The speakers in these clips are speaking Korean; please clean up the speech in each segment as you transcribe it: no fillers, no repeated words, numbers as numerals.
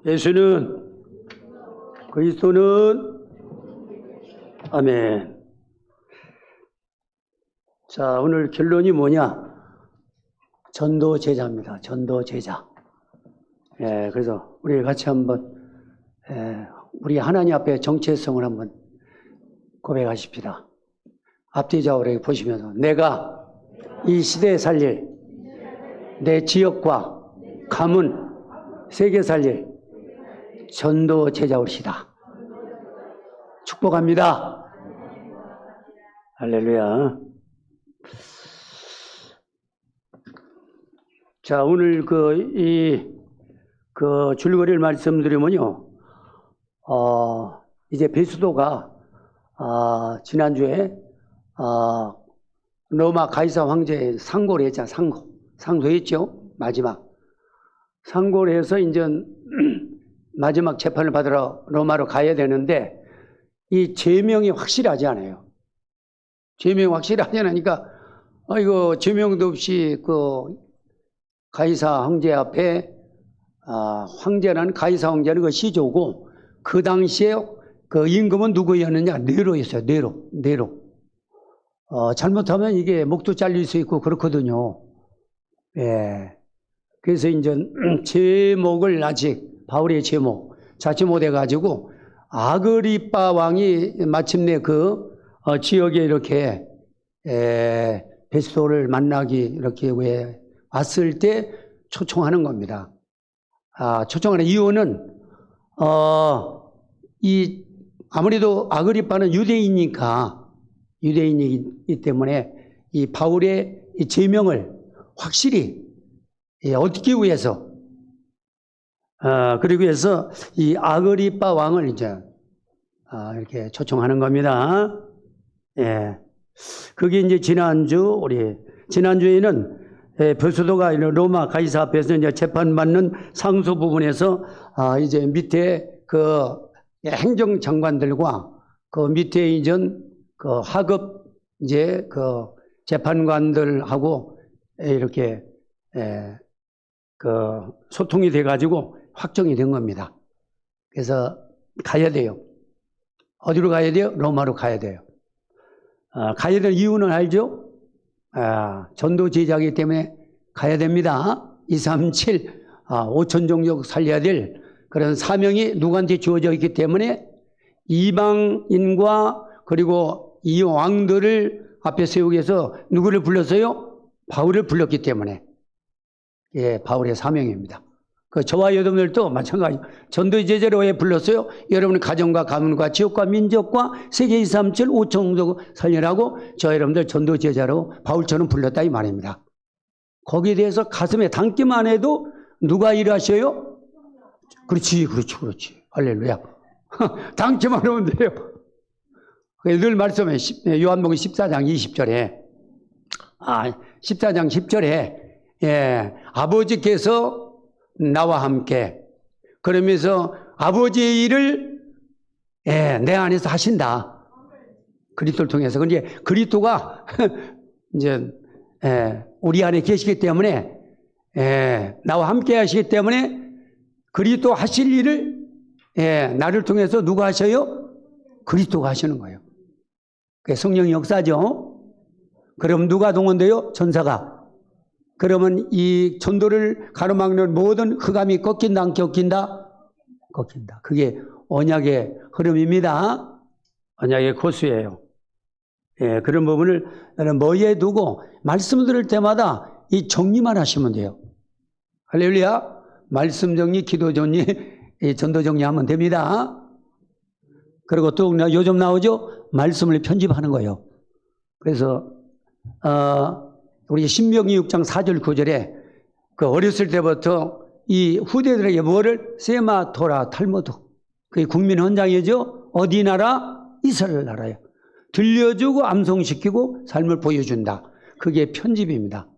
예수는 그리스도는 아멘. 자, 오늘 결론이 뭐냐? 전도 제자입니다. 전도 제자. 그래서 우리 같이 한번 우리 하나님 앞에 정체성을 한번 고백하십시다. 앞뒤 좌우를 보시면서 내가 이 시대에 살릴 내 지역과 가문 세계 살릴 전도 제자올시다. 축복합니다. 할렐루야. 자, 오늘 줄거리를 말씀드리면요. 이제 베스도가 지난주에 로마 가이사 황제의 상고를 했잖아. 상소했죠. 마지막 상고를 해서 이제 마지막 재판을 받으러 로마로 가야 되는데 이 제명이 확실하지 않아요. 제명이 확실하지 않으니까 이거 제명도 없이 가이사 황제 앞에 황제라는 가이사 황제는 그 시조고 그 당시에 그 임금은 누구였느냐? 네로였어요. 네로. 잘못하면 이게 목도 잘릴 수 있고 그렇거든요. 그래서 이제 제목을 아직 바울의 제목 찾지 못해가지고 아그리빠 왕이 마침내 그 지역에 이렇게 베스도를 만나기 이렇게 왜 왔을 때 초청하는 겁니다. 초청하는 이유는 아무래도 아그리빠는 유대인이기 때문에 이 바울의 이 제명을 확실히 얻기 위해서 그러기 위해서 이 아그리빠 왕을 이제 이렇게 초청하는 겁니다. 그게 이제 지난주에는 베스도가 로마 가이사 앞에서 이제 재판받는 상소 부분에서 이제 밑에 그 행정장관들과 그 밑에 이전 그 하급 이제 그 재판관들하고 이렇게 그 소통이 돼가지고 확정이 된 겁니다. 그래서 가야 돼요. 어디로 가야 돼요? 로마로 가야 돼요. 가야 될 이유는 알죠? 전도 제자이기 때문에 가야 됩니다. 237, 5천 종족 살려야 될 그런 사명이 누구한테 주어져 있기 때문에 이방인과 그리고 이 왕들을 앞에 세우기 위해서 누구를 불렀어요? 바울을 불렀기 때문에 바울의 사명입니다. 저와 여러분들도 마찬가지. 전도 제자로 왜 불렀어요? 여러분의 가정과 가문과 지역과 민족과 세계 237, 5천 종족 살려라고 저 여러분들 전도 제자로 바울처럼 불렀다 이 말입니다. 거기에 대해서 가슴에 담기만 해도 누가 일하셔요? 그렇지. 할렐루야. 담기만 하면 돼요. 늘 말씀해. 요한복음 14장 20절에 14장 10절에 아버지께서 나와 함께 그러면서 아버지의 일을 내 안에서 하신다. 그리스도를 통해서. 근데 그리스도가 이제 우리 안에 계시기 때문에 나와 함께 하시기 때문에 그리스도 하실 일을 나를 통해서 누가 하셔요? 그리스도가 하시는 거예요. 그게 성령의 역사죠. 그럼 누가 동원돼요? 전사가. 그러면 이 전도를 가로막는 모든 흑암이 꺾인다, 안 꺾인다? 꺾인다. 그게 언약의 흐름입니다. 언약의 고수예요. 그런 부분을 나는 머리에 두고 말씀 들을 때마다 이 정리만 하시면 돼요. 할렐루야. 말씀 정리, 기도 정리, 전도 정리하면 됩니다. 그리고 또 요즘 나오죠? 말씀을 편집하는 거예요. 그래서 우리 신명기 6장 4절 9절에 그 어렸을 때부터 이 후대들에게 뭐를 세마토라 탈무드 그게 국민 헌장이죠. 어디 나라? 이스라엘 나라예요. 들려주고 암송시키고 삶을 보여준다. 그게 편집입니다.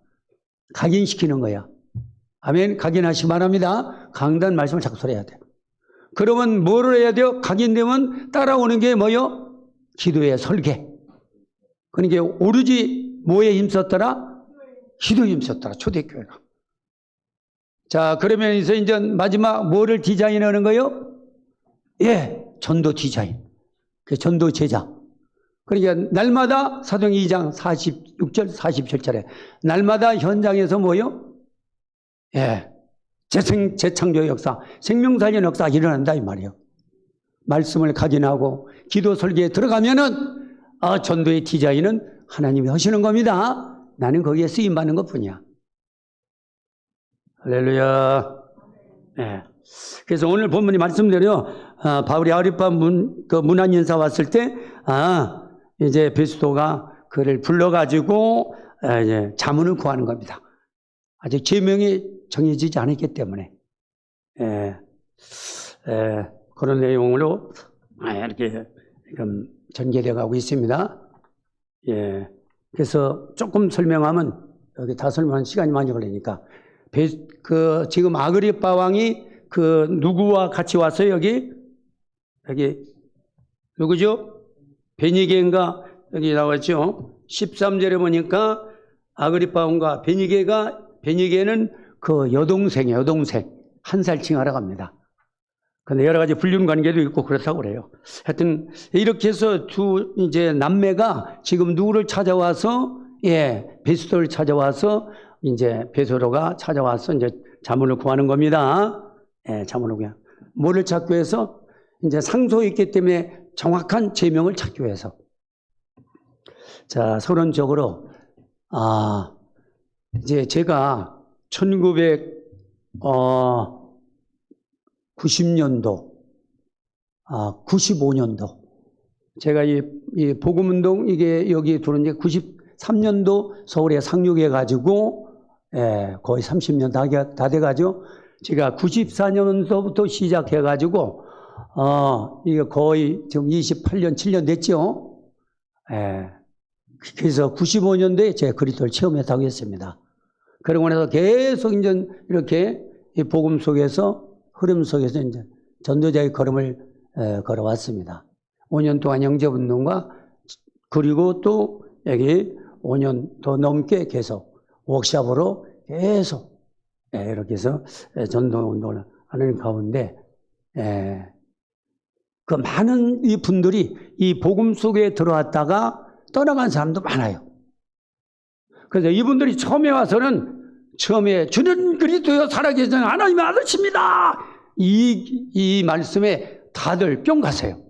각인시키는 거야. 아멘. 각인하시기 바랍니다. 강단 말씀을 자꾸 소리해야 돼요. 그러면 뭐를 해야 돼요? 각인되면 따라오는 게 뭐요? 기도의 설계. 그러니까 오로지 뭐에 힘썼더라? 기도에 힘썼더라. 초대교회가. 자, 그러면서 이제 마지막 뭐를 디자인하는 거요? 예, 전도 디자인. 그 전도 제자. 그러니까 날마다 사도행 2장 46절, 47절에 날마다 현장에서 뭐요? 예, 재창조 역사, 생명살리는 역사가 일어난다 이 말이에요. 말씀을 각인하고 기도 설계에 들어가면은 전도의 디자인은 하나님이 하시는 겁니다. 나는 거기에 쓰임받는 것뿐이야. 할렐루야. 네. 그래서 오늘 본문이 말씀대로 바울이 아그리파 문안 인사 왔을 때 이제 베스도가 그를 불러가지고 이제 자문을 구하는 겁니다. 아직 제명이 정해지지 않았기 때문에 그런 내용으로 이렇게 지금 전개되어 가고 있습니다. 예. 그래서 조금 설명하면 여기 다 설명하면 시간이 많이 걸리니까 지금 아그리파 왕이 누구와 같이 왔어요? 여기 누구죠? 베니게인가 여기 나왔죠. 13절에 보니까 아그리파 왕과 베니게는 그 여동생이에요. 여동생. 한 살 칭하러 갑니다. 근데 여러 가지 불륜 관계도 있고 그렇다고 그래요. 하여튼 이렇게 해서 두 이제 남매가 지금 누구를 찾아와서 베스도를 찾아와서 이제 베드로가 찾아와서 이제 자문을 구하는 겁니다. 자문을 구해. 뭐를 찾기 위해서? 이제 상소했기 때문에 정확한 제명을 찾기 위해서. 자, 서론적으로 이제 제가 1990년도, 95년도 제가 이 복음운동 이게 여기 들어온 지 93년도 서울에 상륙해 가지고 거의 30년 다 돼가지고 제가 94년도부터 시작해 가지고 이게 거의 지금 28년 7년 됐죠. 그래서 95년도에 제가 그리스도를 체험했다고 했습니다. 그러고 나서 계속 이제 이렇게 이 복음 속에서 흐름 속에서 이제 전도자의 걸음을 걸어왔습니다. 5년 동안 영접운동과 그리고 또 여기 5년 더 넘게 계속 워크숍으로 계속 이렇게 해서 전도운동을 하는 가운데 그 많은 이 분들이 이 복음 속에 들어왔다가 떠나간 사람도 많아요. 그래서 이분들이 처음에 와서는 주는 그리스도여 살아계신 하나님의 아들입니다. 이 말씀에 다들 뿅 갔어요.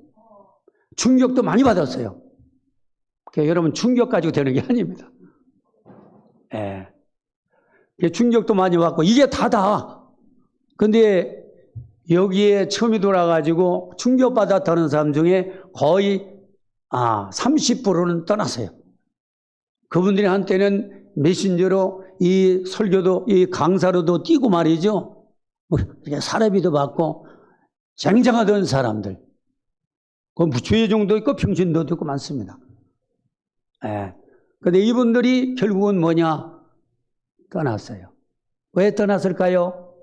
충격도 많이 받았어요. 그러니까 여러분 충격 가지고 되는 게 아닙니다. 충격도 많이 받고 이게 다다. 근데 여기에 처음에 돌아가지고 충격받았다는 사람 중에 거의 30%는 떠났어요. 그분들이 한때는 메신저로 이 설교도 이 강사로도 뛰고 말이죠. 사례비도 받고 쟁쟁하던 사람들. 그 죄종도 있고 평신도도 있고 많습니다. 근데 이분들이 결국은 뭐냐? 떠났어요. 왜 떠났을까요?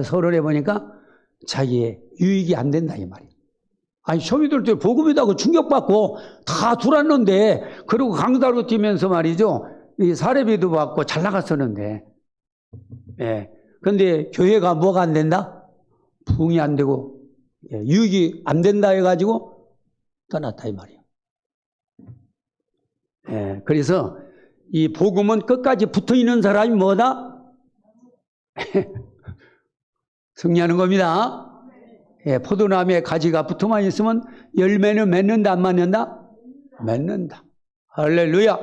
서론에 보니까 자기의 유익이 안 된다 이 말이에요. 아니 쇼미들도 복음이다고 충격받고 다 들어왔는데 그리고 강사로 뛰면서 말이죠. 이 사례비도 받고 잘 나갔었는데 근데 교회가 뭐가 안 된다? 부흥이 안 되고 유익이 안 된다 해가지고 떠났다 이 말이에요. 그래서 이 복음은 끝까지 붙어있는 사람이 뭐다? 승리하는 겁니다. 포도나무에 가지가 붙어만 있으면 열매는 맺는다 안 맺는다? 맺는다. 할렐루야.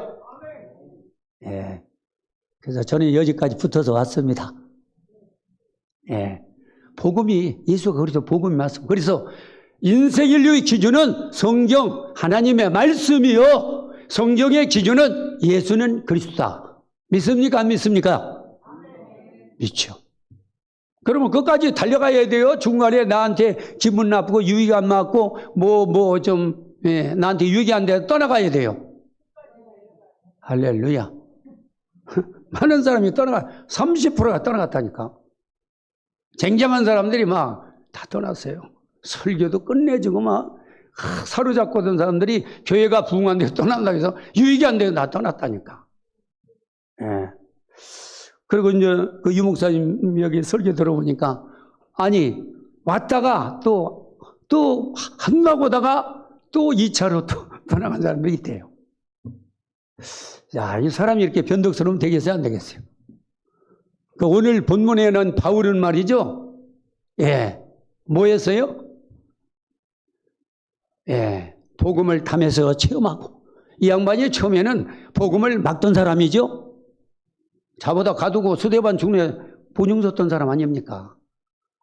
그래서 저는 여기까지 붙어서 왔습니다. 복음이 예수가 그래서 복음이 맞습니다. 그래서 인생 인류의 기준은 성경 하나님의 말씀이요. 성경의 기준은 예수는 그리스도다. 믿습니까? 안 믿습니까? 믿죠. 그러면 끝까지 달려가야 돼요. 중간에 나한테 기분 나쁘고 유익이 안 맞고 나한테 유익이 안 돼서 떠나가야 돼요. 할렐루야. 많은 사람이 30%가 떠나갔다니까. 쟁쟁한 사람들이 막 다 떠났어요. 설교도 끝내주고 막 사로잡고 든 사람들이 교회가 부흥한 데서 떠난다고 해서 유익이 안 돼서 다 떠났다니까. 그리고 이제 그 유목사님 여기 설교 들어보니까, 아니, 왔다가 또 한나고 오다가 또 2차로 또 떠나간 사람도 있대요. 야, 이 사람이 이렇게 변덕스러우면 되겠어요? 안 되겠어요? 그 오늘 본문에는 바울은 말이죠. 예. 뭐 했어요? 예. 복음을 탐해서 체험하고. 이 양반이 처음에는 복음을 막던 사람이죠. 자보다 가두고 수대반 중에 본영 섰던 사람 아닙니까?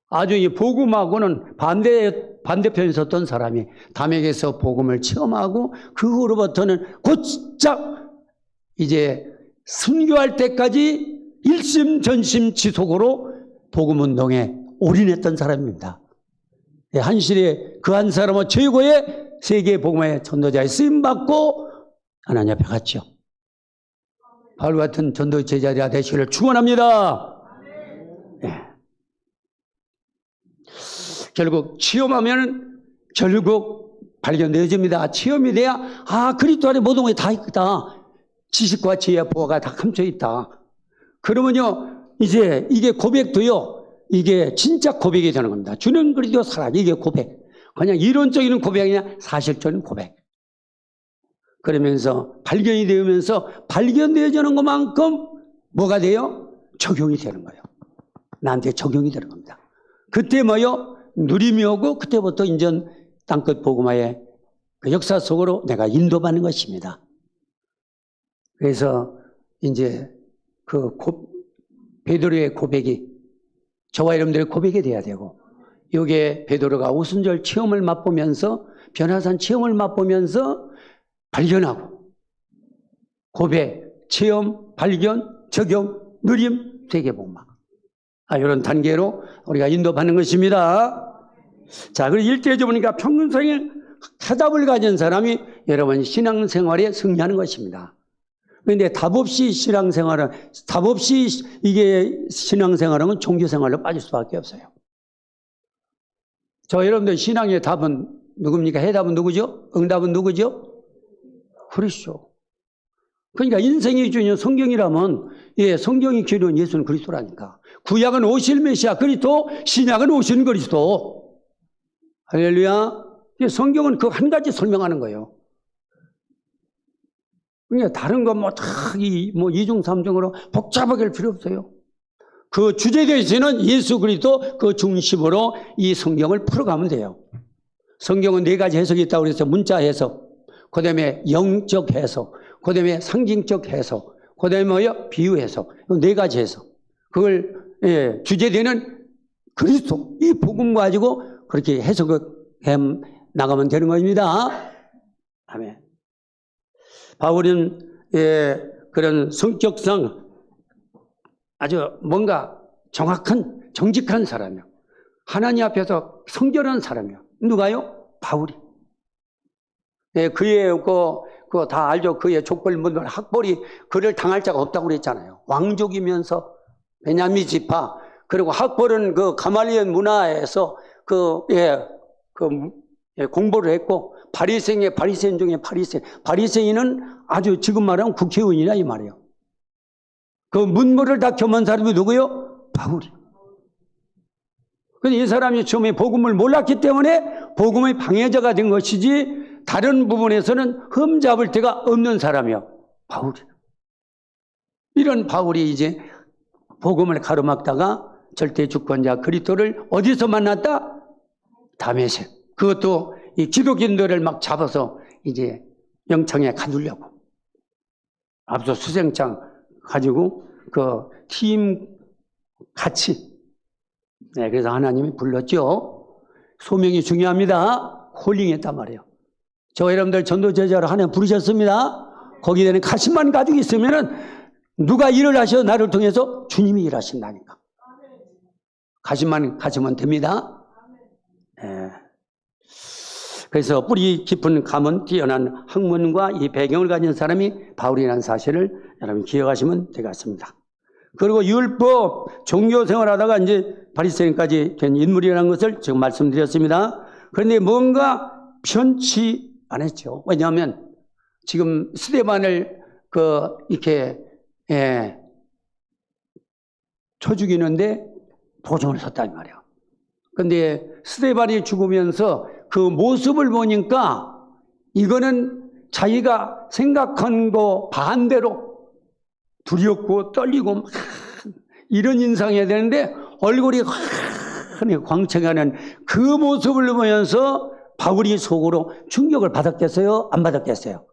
아주 이 복음하고는 반대편에 섰던 사람이 담에게서 복음을 체험하고 그 후로부터는 곧장 이제 순교할 때까지 일심전심지속으로 복음운동에 올인했던 사람입니다. 한 시대 그 한 사람은 최고의 세계 복음의 전도자의 쓰임받고 하나님 앞에 갔죠. 바울 같은 전도 제자가 되시기를 축원합니다. 네. 결국 체험하면 결국 발견되어집니다. 체험이 돼야 그리스도 안에 모든 것이 다 있다. 지식과 지혜와 보화가 다 감춰 있다. 그러면요 이제 이게 고백도요. 이게 진짜 고백이 되는 겁니다. 주는 그리스도 살아. 이게 고백. 그냥 이론적인 고백이 아니라 사실적인 고백. 그러면서 발견이 되면서 발견되어지는 것만큼 뭐가 돼요? 적용이 되는 거예요. 나한테 적용이 되는 겁니다. 그때 뭐요? 누림이 오고 그때부터 인전 땅끝 복음화의 그 역사 속으로 내가 인도받는 것입니다. 그래서 이제 베드로의 고백이 저와 여러분들의 고백이 돼야 되고, 이게 베드로가 오순절 체험을 맛보면서 변화산 체험을 맛보면서 발견하고 고백, 체험, 발견, 적용, 누림, 세계복막. 이런 단계로 우리가 인도받는 것입니다. 자, 그리고 일대에서 보니까 평생에 타답을 가진 사람이 여러분 신앙생활에 승리하는 것입니다. 그런데 답 없이 이게 신앙생활은 종교생활로 빠질 수밖에 없어요. 저 여러분들 신앙의 답은 누굽니까? 해답은 누구죠? 응답은 누구죠? 그리스도. 그러니까 인생의 주인은 성경이라면, 성경이 기록한 예수는 그리스도라니까. 구약은 오실 메시아 그리스도, 신약은 오신 그리스도. 할렐루야. 성경은 그 한 가지 설명하는 거예요. 그러니까 다른 건 이중 삼중으로 복잡하게 할 필요 없어요. 그 주제 되시는 예수 그리스도 그 중심으로 이 성경을 풀어가면 돼요. 성경은 4가지 해석이 있다고 그래서 문자 해석, 그 다음에 영적 해석, 그 다음에 상징적 해석, 그 다음에 뭐요? 비유 해석. 4가지 해석. 그걸, 주제되는 그리스도, 이 복음 가지고 그렇게 해석을 해 나가면 되는 겁니다. 아멘. 바울은, 그런 성격상 아주 뭔가 정확한, 정직한 사람이요. 하나님 앞에서 성결한 사람이요. 누가요? 바울이. 그의 다 알죠. 그의 족벌문들 학벌이 그를 당할 자가 없다고 그랬잖아요. 왕족이면서 베냐민 지파, 그리고 학벌은 그 가말리엘 문화에서 공부를 했고, 바리새인 중에 바리새인은 아주 지금 말하면 국회의원이라 이 말이에요. 그 문물을 다 겸한 사람이 누구요? 바울이. 근데 이 사람이 처음에 복음을 몰랐기 때문에 복음의 방해자가 된 것이지, 다른 부분에서는 흠잡을 데가 없는 사람이요. 바울이. 이런 바울이 이제 복음을 가로막다가 절대 주권자 그리스도를 어디서 만났다? 다메섹. 그것도 이 기독인들을 막 잡아서 이제 영창에 가두려고. 앞서 수생장 가지고 그 팀 같이. 그래서 하나님이 불렀죠. 소명이 중요합니다. 홀링했단 말이에요. 저 여러분들 전도제자로 하나님 부르셨습니다. 거기에 대한 가심만 가지고 있으면은 누가 일을 하셔? 나를 통해서 주님이 일하신다니까. 가심만 가지면 됩니다. 그래서 뿌리 깊은 가문, 뛰어난 학문과 이 배경을 가진 사람이 바울이라는 사실을 여러분 기억하시면 되겠습니다. 그리고 율법, 종교생활 하다가 이제 바리새인까지 된 인물이라는 것을 지금 말씀드렸습니다. 그런데 뭔가 편치 안 했죠. 왜냐하면 지금 스데반을 이렇게 쳐 죽이는데 도중을 섰다 이 말이야. 근데 스데반이 죽으면서 그 모습을 보니까 이거는 자기가 생각한 거 반대로 두렵고 떨리고 막 이런 인상이어야 되는데 얼굴이 환히 광채가는 그 모습을 보면서 바울이 속으로 충격을 받았겠어요? 안 받았겠어요?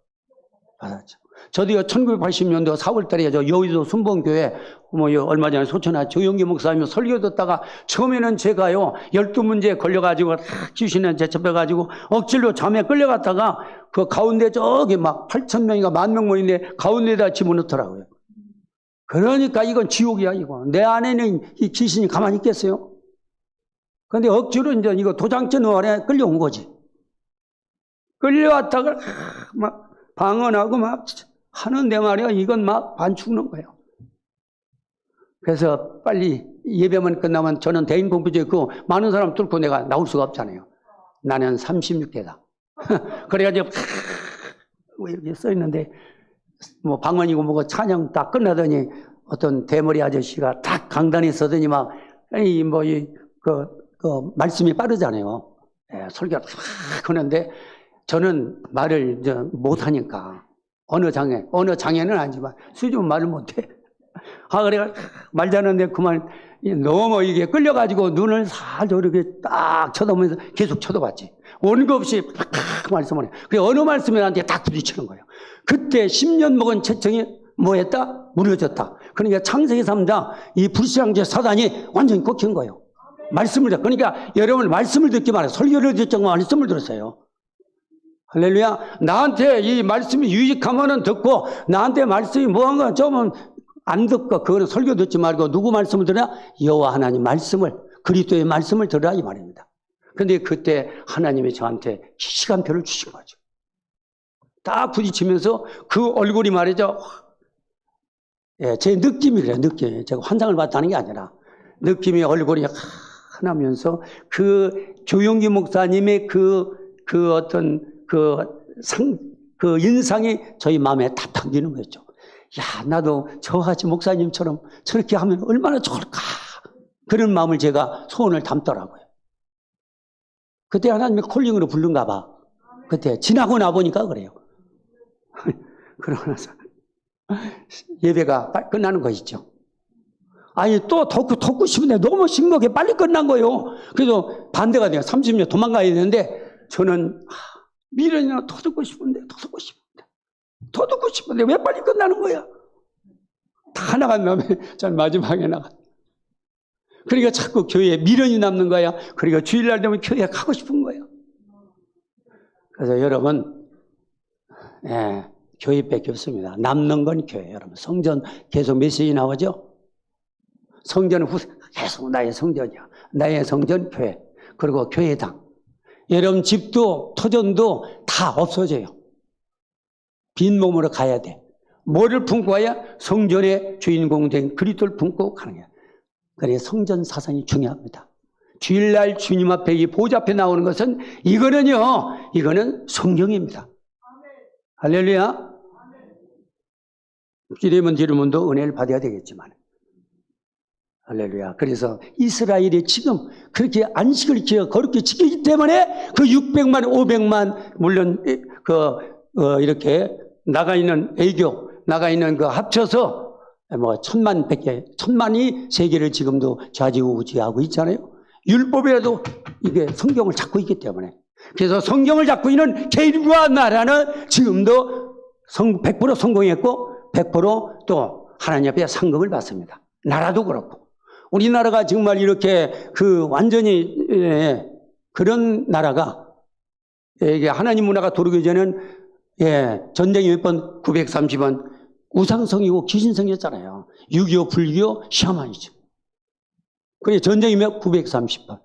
받았죠. 저도요, 1980년도 4월달에 저 여의도 순봉교회, 얼마 전에 소천하 조영기 목사님 설교 듣다가 처음에는 제가요, 12문제에 걸려가지고 귀신에 제첩해가지고 억지로 잠에 끌려갔다가 그 가운데 저기 막 8,000명인가 10,000명 모이는데 가운데다 집어넣더라고요. 그러니까 이건 지옥이야, 이거. 내 안에는 이 귀신이 가만히 있겠어요? 근데 억지로 이제 이거 도장째 노아래 끌려온 거지. 끌려왔다가 막 방언하고 막 하는데 말이야, 이건 막 반 죽는 거예요. 그래서 빨리 예배만 끝나면 저는 대인 공부제 있고 많은 사람 뚫고 내가 나올 수가 없잖아요. 나는 36대다. 그래가지고 이렇게 써 있는데 뭐 방언이고 뭐고 찬양 딱 끝나더니 어떤 대머리 아저씨가 딱 강단에 서더니 막 말씀이 빠르잖아요. 예, 설교가 탁 하는데 저는 말을 못하니까 어느 장애는 아니지만 수준 말을 못해. 그래가 말 잘하는데 그만 너무 이게 끌려가지고 눈을 살짝 이렇게 딱 쳐다보면서 계속 쳐다봤지. 원고 없이 팍 말씀을 해. 그래 어느 말씀이 나한테 딱 부딪히는 거예요. 그때 10년 먹은 체청이 뭐 했다? 무너졌다. 그러니까 창세기 3장 이 불신앙자 사단이 완전히 꺾인 거예요. 말씀을 듣. 그러니까 여러분 말씀을 듣기만 해. 설교를 듣자고 말씀을 들었어요. 할렐루야. 나한테 이 말씀이 유익하면은 듣고 나한테 말씀이 뭐한가 좀 안 듣고 그거는 설교 듣지 말고 누구 말씀을 들으라? 여호와 하나님 말씀을 그리스도의 말씀을 들으라 이 말입니다. 그런데 그때 하나님이 저한테 시간표를 주신 거죠. 딱 부딪히면서 그 얼굴이 말이죠. 예, 제 느낌이 그래요. 느낌이. 제가 환상을 봤다는 게 아니라 느낌이 얼굴이 하나면서 그 조용기 목사님의 그 인상이 저희 마음에 다 담기는 거죠. 야, 나도 저같이 목사님처럼 저렇게 하면 얼마나 좋을까. 그런 마음을 제가 소원을 담더라고요. 그때 하나님이 콜링으로 부른가 봐. 그때 지나고 나보니까 그래요. 그러고 나서 예배가 끝나는 거 있죠. 아니 또 덮고 싶은데 너무 심각해 빨리 끝난 거예요. 그래서 반대가 돼요. 30년 도망가야 되는데 저는 미련이나 더 듣고 싶은데 왜 빨리 끝나는 거야? 다 나간 다음에 전 마지막에 나가. 그러니까 자꾸 교회에 미련이 남는 거야. 그러니까 주일날 되면 교회에 가고 싶은 거예요. 그래서 여러분, 교회밖에 없습니다. 남는 건 교회. 여러분 성전 계속 메시지 나오죠? 성전은 계속 나의 성전이야. 나의 성전 교회. 그리고 교회당. 여러분 집도 터전도 다 없어져요. 빈몸으로 가야 돼. 뭐를 품고 가야? 성전의 주인공 된 그리스도를 품고 가는 거야. 그래서 성전 사상이 중요합니다. 주일날 주님 앞에 이 보좌 앞에 나오는 것은 이거는 성경입니다. 할렐루야. 기대면 뒤로문도 은혜를 받아야 되겠지만. 할렐루야. 그래서 이스라엘이 지금 그렇게 안식을 거룩히 지키기 때문에 그 600만, 500만, 물론 이렇게 나가 있는 애교, 나가 있는 그 합쳐서 뭐 1,000만이 세계를 지금도 좌지우지하고 있잖아요. 율법이라도 이게 성경을 잡고 있기 때문에. 그래서 성경을 잡고 있는 개인과 나라는 지금도 100% 성공했고 100% 하나님 앞에 상급을 받습니다. 나라도 그렇고. 우리나라가 정말 이렇게 완전히 그런 나라가 이게 하나님 문화가 들어오기 전에는 전쟁이 몇 번 930원 우상성이고 귀신성이었잖아요. 6.25 불교 샤머니즘. 그래 전쟁이 몇 930번.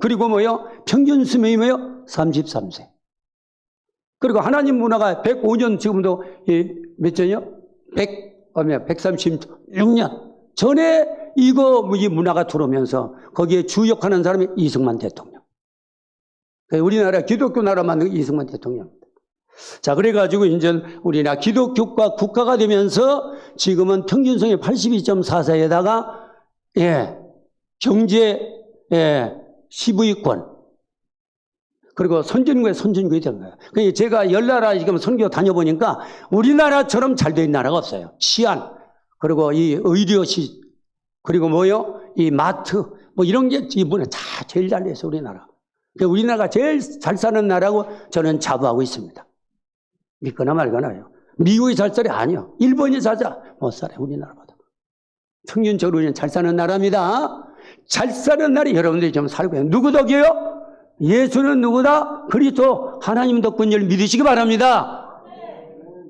그리고 평균 수명이 33세. 그리고 하나님 문화가 105년 지금도 몇 년이요? 136년 전에 이 문화가 들어오면서 거기에 주역하는 사람이 이승만 대통령. 우리나라 기독교 나라 만든 이승만 대통령입니다. 자, 그래가지고 이제 우리나라 기독교가 국가가 되면서 지금은 평균성이 82.44에다가, 경제, 10위권. 그리고 선진국에 선진국이 된 거예요. 그러니까 제가 10나라 지금 선교 다녀보니까 우리나라처럼 잘 된 나라가 없어요. 치안, 그리고 이 의료시, 그리고 이 마트, 이런 게 이번에 다 제일 잘 돼서 우리나라. 그러니까 우리나라가 제일 잘 사는 나라고 저는 자부하고 있습니다. 믿거나 말거나요. 미국이 잘 살이 아니요. 일본이 잘 살, 못 살아요. 우리나라보다. 평균적으로 우리는 잘 사는 나라입니다. 잘 사는 나라 여러분들이 좀 살고 있어요. 누구 덕이에요? 예수는 누구다? 그리스도 하나님 덕분을 믿으시기 바랍니다.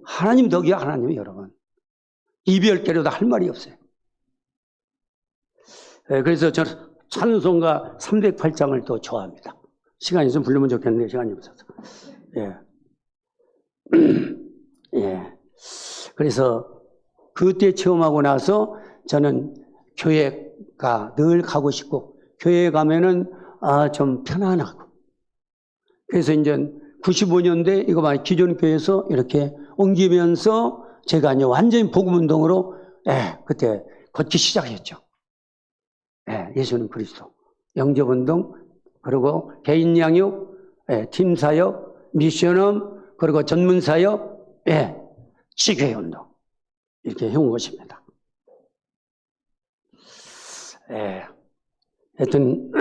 하나님 덕이요, 하나님 여러분. 이별계로도 할 말이 없어요. 그래서 저는 찬송가 308장을 또 좋아합니다. 시간이 좀 부르면 좋겠는데 시간이 없어서. 그래서 그때 체험하고 나서 저는 교회가 늘 가고 싶고, 교회에 가면은 좀 편안하고. 그래서 이제 95년대 이거 봐, 기존 교회에서 이렇게 옮기면서 제가 이제 완전히 복음운동으로 그때 걷기 시작했죠. 예수는 그리스도, 영접운동, 그리고 개인 양육, 팀 사역, 미션업, 그리고 전문 사역, 지교회 운동 이렇게 해온 것입니다. 하여튼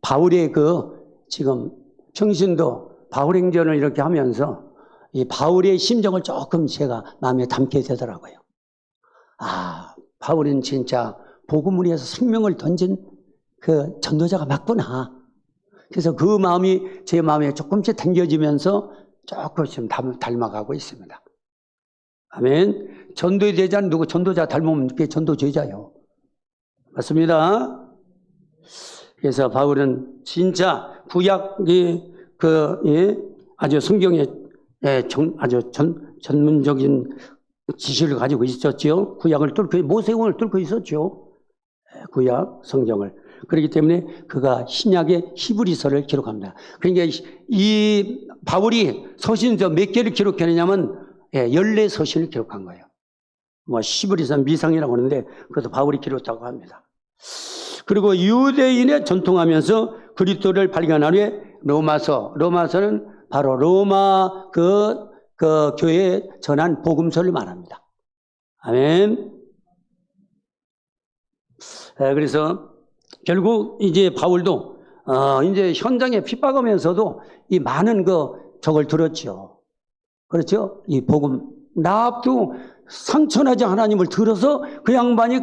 바울의 지금 평신도 바울행전을 이렇게 하면서 이 바울의 심정을 조금 제가 마음에 담게 되더라고요. 바울은 진짜 복음을 위해서 생명을 던진 그 전도자가 맞구나. 그래서 그 마음이 제 마음에 조금씩 당겨지면서 조금씩 닮아가고 있습니다. 아멘. 전도의 제자는 누구? 전도자 닮으면 그게 전도 제자예요. 맞습니다. 그래서 바울은 진짜 구약이 아주 성경에 아주 전문적인 지식을 가지고 있었죠. 구약을 모세공을 뚫고 있었죠. 구약 성경을. 그렇기 때문에 그가 신약의 히브리서를 기록합니다. 그러니까 이 바울이 서신서 몇 개를 기록했느냐면 14서신을 기록한 거예요. 히브리서 미상이라고 하는데 그것도 바울이 기록했다고 합니다. 그리고 유대인에 전통하면서 그리스도를 발견한 후에 로마서는 바로 로마 그 교회에 전한 복음서를 말합니다. 아멘. 그래서 결국 이제 바울도 이제 현장에 핍박하면서도 이 많은 저걸 들었죠. 그렇죠? 이 복음 나도 상처나지 하나님을 들어서 그 양반이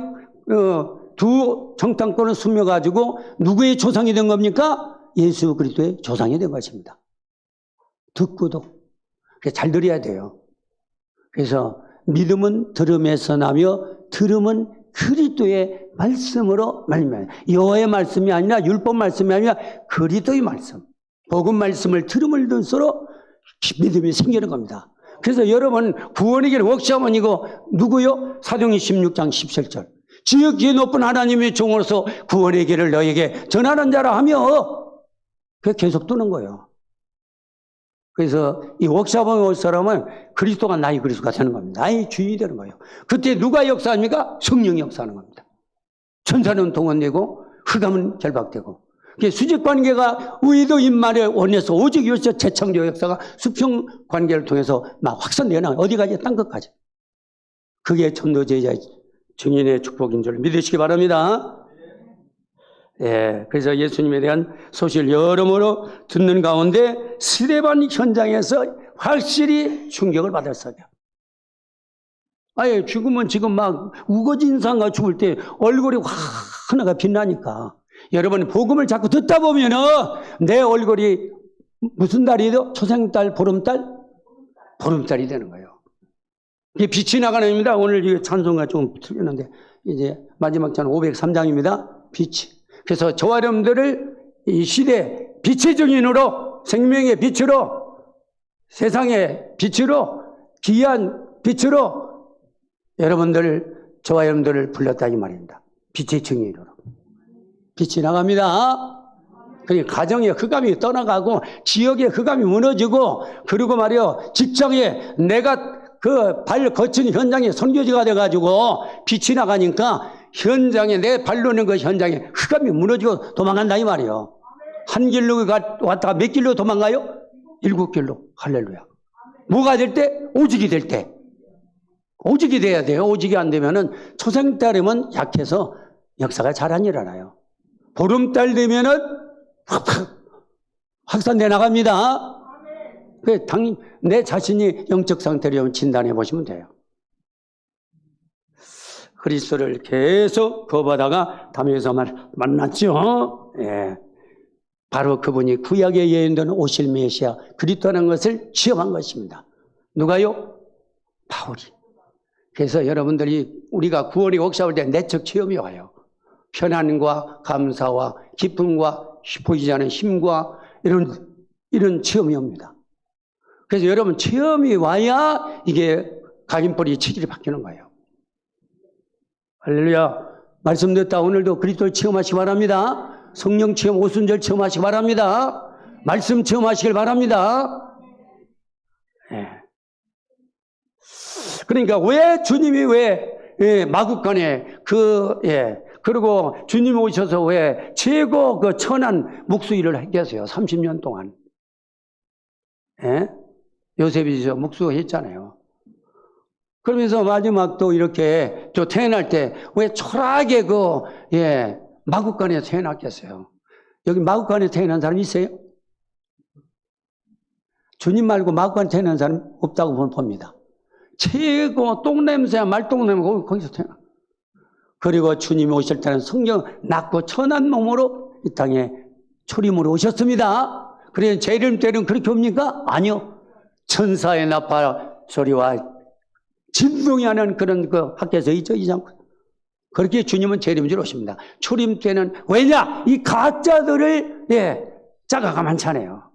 두 정탐권을 숨겨가지고 누구의 조상이 된 겁니까? 예수 그리스도의 조상이 된 것입니다. 듣고도 잘 들어야 돼요. 그래서 믿음은 들음에서 나며 들음은 그리스도의 말씀으로 말미암아. 여호와의 말씀이 아니라 율법 말씀이 아니라 그리스도의 말씀. 복음 말씀을 들음을 들수록 믿음이 생기는 겁니다. 그래서 여러분 구원의 길 워크숍은 이거 누구요? 사도행전 16장 17절. 지극히 높은 하나님의 종으로서 구원의 길을 너에게 전하는 자라 하며 그게 계속 뜨는 거예요. 그래서 이 워크숍에 올 사람은 그리스도가 나의 그리스도가 되는 겁니다. 나의 주인이 되는 거예요. 그때 누가 역사합니까? 성령이 역사하는 겁니다. 천사는 동원되고 흑암은 결박되고 수직관계가 의도 인말에 원해서 오직 요새 재창조 역사가 수평관계를 통해서 막 확산되어 나가요. 어디까지? 땅끝까지. 그게 전도제자의 증인의 축복인 줄 믿으시기 바랍니다. 그래서 예수님에 대한 소식을 여러모로 듣는 가운데 스데반 현장에서 확실히 충격을 받았어요. 죽으면 지금 막 우거진 상가 죽을 때 얼굴이 하나가 빛나니까. 여러분 복음을 자꾸 듣다 보면은 내 얼굴이 무슨 달이죠? 초생달, 보름달? 보름달이 되는 거예요. 이게 빛이 나가는 겁니다. 오늘 이 찬송가 좀 틀렸는데 이제 마지막 찬 503장입니다. 빛이. 그래서 저와 여러분들을 이 시대 빛의 증인으로 생명의 빛으로 세상의 빛으로 귀한 빛으로 저와 여러분들을 불렀다 이 말입니다. 빛의 증인으로. 빛이 나갑니다. 그러니까 가정의 흑암이 떠나가고 지역의 흑암이 무너지고 그리고 말이요 직장에 내가 그 발 거친 현장에 선교지가 돼가지고 빛이 나가니까 현장에 내 발로는 그 현장에 흑암이 무너지고 도망간다 이 말이에요. 한 길로 왔다가 몇 길로 도망가요? 7길로. 할렐루야. 뭐가 될 때? 오직이 될 때. 오직이 돼야 돼요. 오직이 안 되면은 초생달이면 약해서 역사가 잘 안 일어나요. 보름달 되면은 확산돼 나갑니다. 내 자신이 영적 상태를 진단해 보시면 돼요. 그리스도를 계속 거부하다가 담에서 만났죠. 예. 바로 그분이 구약에 예언된 오실 메시아 그리스도라는 것을 시험한 것입니다. 누가요? 바울이. 그래서 여러분들이 우리가 구원이 옥사올 때 내적 체험이 와요. 편안과 감사와 기쁨과 보이지 않는 힘과 이런 체험이 옵니다. 그래서 여러분 체험이 와야 이게 각인뿌리 체질이 바뀌는 거예요. 할렐루야. 말씀 듣다 오늘도 그리스도를 체험하시기 바랍니다. 성령 체험, 오순절 체험하시기 바랍니다. 말씀 체험하시길 바랍니다. 예. 그러니까 왜 주님이 왜 마국간에 그리고 주님이 오셔서 왜 최고 그 천한 묵수일을 했겠어요. 30년 동안. 예? 요셉이 묵수했잖아요. 그러면서 마지막 또 이렇게 또 태어날 때 왜 초라하게 마국간에 태어났겠어요. 여기 마국간에 태어난 사람 있어요? 주님 말고 마국간에 태어난 사람 없다고 봅니다. 최고 똥냄새야 말똥냄새 거기서 태어나. 그리고 주님이 오실 때는 성령 낮고 천한 몸으로 이 땅에 초림으로 오셨습니다. 그래서 제 이름 때는 그렇게 옵니까? 아니요. 천사의 나팔 소리와 진동이 하는 그런 그 학교에서 있죠. 그렇게 주님은 재림주로 오십니다. 초림 때는 왜냐? 이 가짜들을 자가가 많잖아요.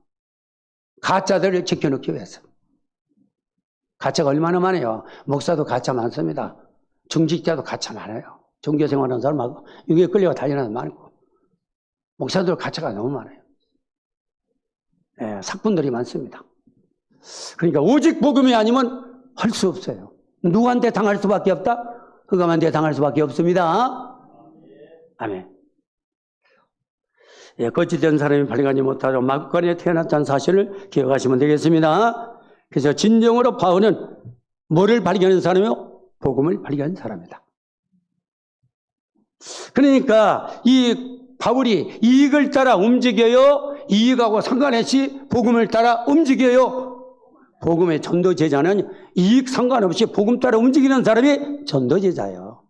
가짜들을 지켜놓기 위해서. 가짜가 얼마나 많아요. 목사도 가짜 많습니다. 중직자도 가짜 많아요. 종교생활하는 사람하고 여기에 끌려가 달려가는 사람 많고 목사들 가짜가 너무 많아요. 사꾼들이 많습니다. 그러니까 오직 복음이 아니면 할 수 없어요. 누구한테 당할 수밖에 없다? 흑암한테 당할 수밖에 없습니다. 아멘. 거짓된 사람이 발견하지 못하고 마국간에 태어났다는 사실을 기억하시면 되겠습니다. 그래서 진정으로 바울은 뭐를 발견한 사람이요? 복음을 발견한 사람이다. 그러니까 이 바울이 이익을 따라 움직여요? 이익하고 상관없이 복음을 따라 움직여요? 복음의 전도제자는 이익 상관없이 복음 따라 움직이는 사람이 전도제자예요.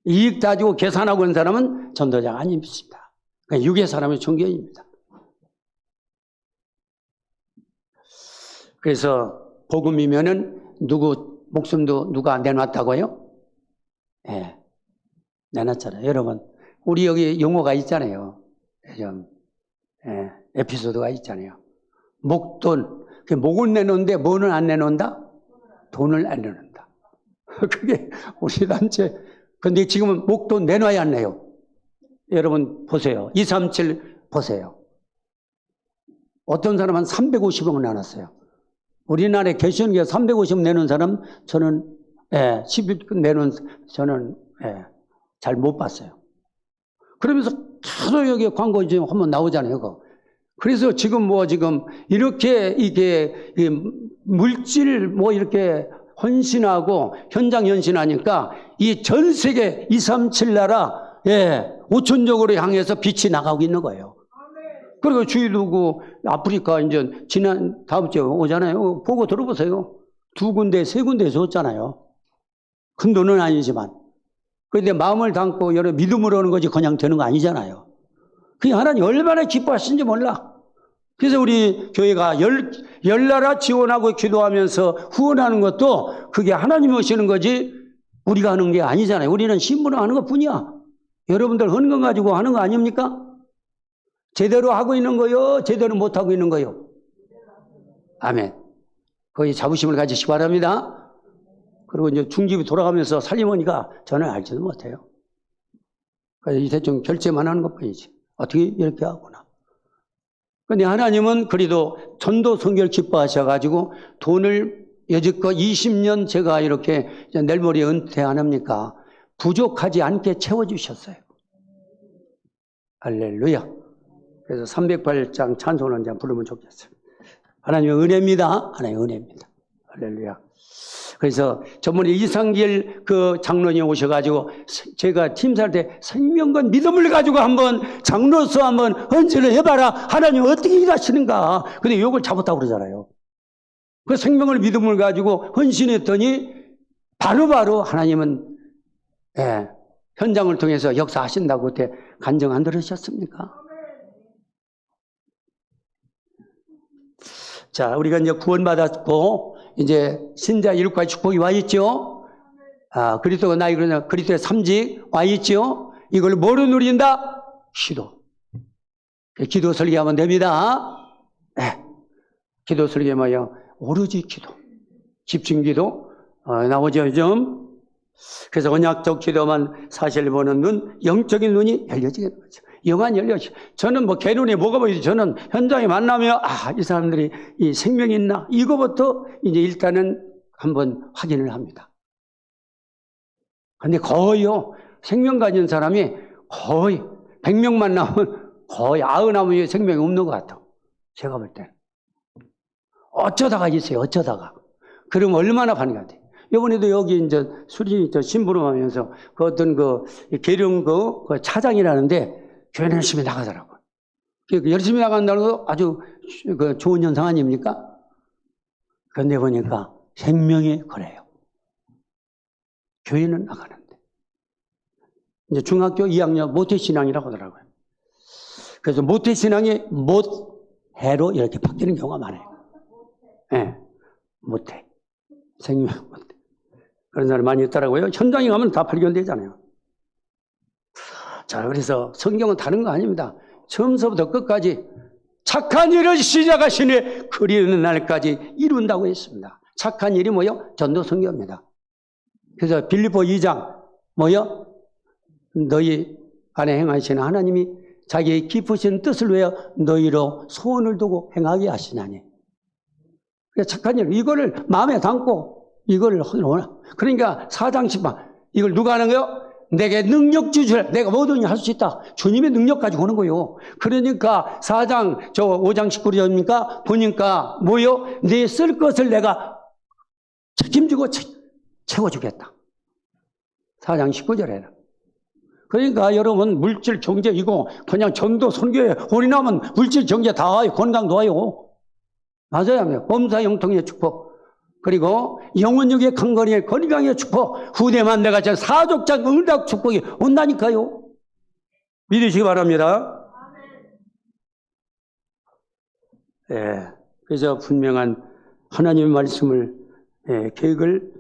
이익 따지고 계산하고 있는 사람은 전도자가 아닙니다. 그러니까 육의 사람의 종교입니다. 그래서 복음이면은 목숨도 누가 내놨다고요? 예. 내놨잖아요. 여러분, 우리 여기 용어가 있잖아요. 에피소드가 있잖아요. 목돈. 목을 내놓는데 뭐는 안 내놓는다? 돈을 안 내놓는다. 그게 우리 단체. 근데 지금은 목돈 내놔야 안 내요. 여러분 보세요. 237 보세요. 어떤 사람은 350원 내놨어요. 우리나라에 계시는 게 350원 내는 사람 저는 10일 내놓은 저는 잘 못 봤어요. 그러면서 계속 여기 광고 지금 한번 나오잖아요. 그거. 그래서 지금 이렇게 이게 물질 이렇게 헌신하고 현장 헌신하니까 이 전 세계 237 나라 5천적으로 향해서 빛이 나가고 있는 거예요. 그리고 주의도 아프리카 이제 다음 주에 오잖아요. 보고 들어보세요. 2군데, 3군데 줬잖아요. 큰 돈은 아니지만. 그런데 마음을 담고 여러 믿음으로 오는 거지 그냥 되는 거 아니잖아요. 그게 하나님 얼마나 기뻐하시는지 몰라. 그래서 우리 교회가 열 나라 지원하고 기도하면서 후원하는 것도 그게 하나님이 오시는 거지 우리가 하는 게 아니잖아요. 우리는 신분을 하는 것 뿐이야. 여러분들 헌금 가지고 하는 거 아닙니까? 제대로 하고 있는 거요? 제대로 못하고 있는 거요? 아멘. 거기 자부심을 가지시기 바랍니다. 그리고 이제 중집이 돌아가면서 살림원이가 저는 알지도 못해요. 그래서 이 대충 결제만 하는 것 뿐이지. 어떻게 이렇게 하구나. 근데 하나님은 그래도 전도 선교를 기뻐하셔가지고 돈을 여지껏 20년 제가 이렇게 내일 모레 은퇴 안 합니까? 부족하지 않게 채워주셨어요. 할렐루야. 그래서 308장 찬송을 한 장 부르면 좋겠어요. 하나님의 은혜입니다. 하나님의 은혜입니다. 할렐루야. 그래서 저번에 이상길 그 장로님 오셔가지고 제가 팀살 때 생명과 믿음을 가지고 한번 장로서 한번 헌신을 해봐라. 하나님 어떻게 일하시는가. 근데 욕을 잡았다고 그러잖아요. 그 생명을 믿음을 가지고 헌신했더니 바로바로 하나님은 현장을 통해서 역사하신다고 그때 간증 안 들으셨습니까? 자, 우리가 이제 구원받았고 이제 신자 이룩과 축복이 와 있죠. 그리스도가 나의 그리스도의 삼직 와 있죠. 이걸 뭐로 누린다? 기도. 기도 설계하면 됩니다. 기도 설계 뭐예요? 오로지 기도. 집중 기도 나오죠, 요즘. 그래서 언약적 기도만 사실 보는 눈, 영적인 눈이 열려지게 되는 거죠. 영안 열려지. 저는 뭐 개눈에 뭐가 보이지? 저는 현장에 만나면 이 사람들이 이 생명이 있나? 이거부터 이제 일단은 한번 확인을 합니다. 근데 거의요, 생명 가진 사람이 거의 100명만 나오면 거의 99명의 생명이 없는 것 같아요. 제가 볼 때는. 어쩌다가 있어요, 어쩌다가. 그럼 얼마나 반갑대. 이번에도 여기 이제 심부름하면서 그 어떤 계룡 그 차장이라는데 교회 열심히 나가더라고요. 열심히 나간다는 거 아주 좋은 현상 아닙니까? 그런데 보니까 생명이 그래요. 교회는 나가는데. 이제 중학교 2학년 모태신앙이라고 하더라고요. 그래서 모태신앙이 못해로 이렇게 바뀌는 경우가 많아요. 못해. 생명 못해. 그런 사람이 많이 있더라고요. 현장에 가면 다 발견되잖아요. 자, 그래서 성경은 다른 거 아닙니다. 처음서부터 끝까지 착한 일을 시작하시니 그리는 날까지 이룬다고 했습니다. 착한 일이 뭐요? 전도 선교입니다. 그래서 빌립보 2장 뭐요? 너희 안에 행하시는 하나님이 자기의 기쁘신 뜻을 위하여 너희로 소원을 두고 행하게 하시나니. 착한 일, 이거를 마음에 담고 이걸 그러니까 4장 10방 이걸 누가 하는 거요? 내게 능력 주시라. 내가 뭐든지 할 수 있다. 주님의 능력 가지고 오는 거요. 그러니까 4장 5장 19절입니까? 보니까 뭐요? 네 쓸 것을 내가 책임지고 채워주겠다. 4장 19절에는. 그러니까 여러분 물질 경제 이거 그냥 전도 선교에 올인하면 물질 경제 다 와요. 건강도 와요. 맞아요. 범사 영통의 축복. 그리고 영혼력의 강건의 건강의 축복. 후대만 내가 저 사족장 응답 축복이 온다니까요. 믿으시기 바랍니다. 그래서 분명한 하나님의 말씀을 계획을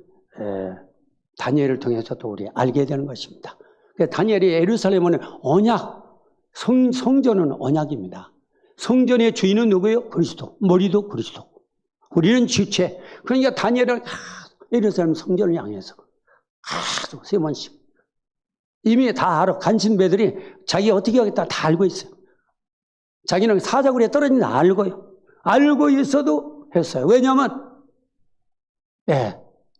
다니엘을 통해서 또 우리 알게 되는 것입니다. 다니엘이 예루살렘은 언약, 성전은 언약입니다. 성전의 주인은 누구예요? 그리스도. 머리도 그리스도. 우리는 지체. 그러니까 다니엘은 예루살렘 성전을 향해서 하도 3번씩 이미 다 알아. 간신배들이 자기가 어떻게 하겠다 다 알고 있어요. 자기는 사자굴에 떨어진 알고요. 알고 있어도 했어요. 왜냐하면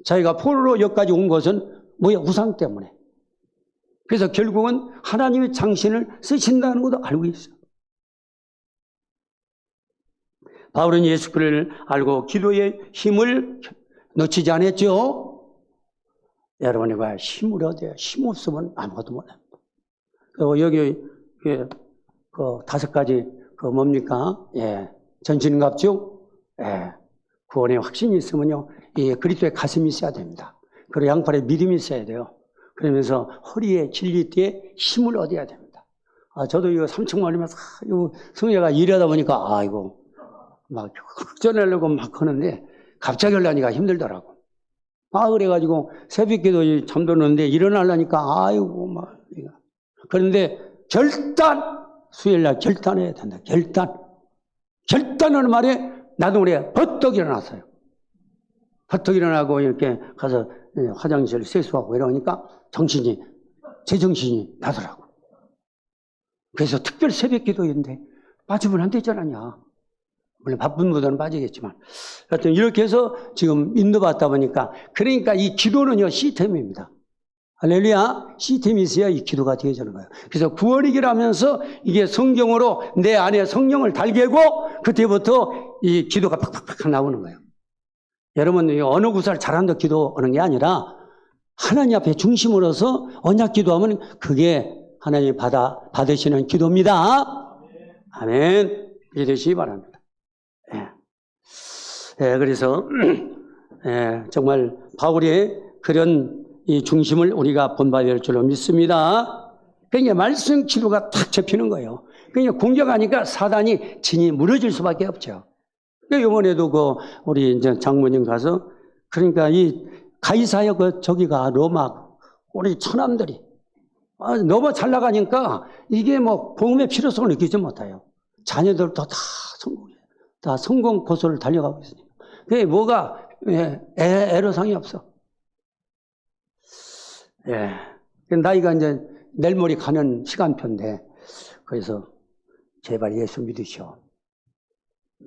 자기가 포로 여기까지 온 것은 뭐야? 우상 때문에. 그래서 결국은 하나님의 장신을 쓰신다는 것도 알고 있어요. 바울은 예수 그리스도를 알고 기도에 힘을 놓치지 않았죠. 여러분이 봐요. 힘을 얻어야 힘 없으면 아무것도 못합니다. 그리고 여기 그 5가지 뭡니까? 전신갑주. 구원의 확신이 있으면요, 그리스도의 가슴이 있어야 됩니다. 그리고 양팔에 믿음이 있어야 돼요. 그러면서 허리에 진리띠에 힘을 얻어야 됩니다. 저도 이거 3층 말리면서 이거 성회가 일하다 보니까 아이고. 막 흑전하려고 막 하는데 갑자기 하려니까 힘들더라고. 그래가지고 새벽기도 잠들었는데 일어나려니까 아이고 막. 그런데 수요일날 결단해야 된다. 결단하는 말에 나도 우리 버떡 일어났어요. 버떡 일어나고 이렇게 가서 화장실 세수하고 이러니까 제정신이 나더라고. 그래서 특별 새벽기도인데 빠지면 안 되잖아요. 물론 바쁜 분들은 빠지겠지만. 하여튼 이렇게 해서 지금 인도받다 보니까, 그러니까 이 기도는요, 시스템입니다. 할렐루야. 시스템이 있어야 이 기도가 되어지는 거예요. 그래서 구원이라면서 이게 성경으로 내 안에 성령을 달개고 그때부터 이 기도가 팍팍팍 나오는 거예요. 여러분, 어느 구사를 잘한다 기도하는 게 아니라 하나님 앞에 중심으로서 언약 기도하면 그게 하나님이 받으시는 기도입니다. 아멘. 이러시기 바랍니다. 그래서 정말 바울의 그런 이 중심을 우리가 본받아야 될 줄로 믿습니다. 그러니까 말씀 기도가 탁 접히는 거예요. 그러니까 공격하니까 사단이 진이 무너질 수밖에 없죠. 그러니까 이번에도 우리 이제 장모님 가서, 그러니까 이 가이사야 저기가 로마 우리 처남들이 너무 잘 나가니까 이게 뭐 복음의 필요성을 느끼지 못해요. 자녀들도 다 성공 고소를 달려가고 있으니까. 그게 뭐가 애로사항이 없어. 나이가 이제 내일모레 가는 시간표인데, 그래서 제발 예수 믿으시오.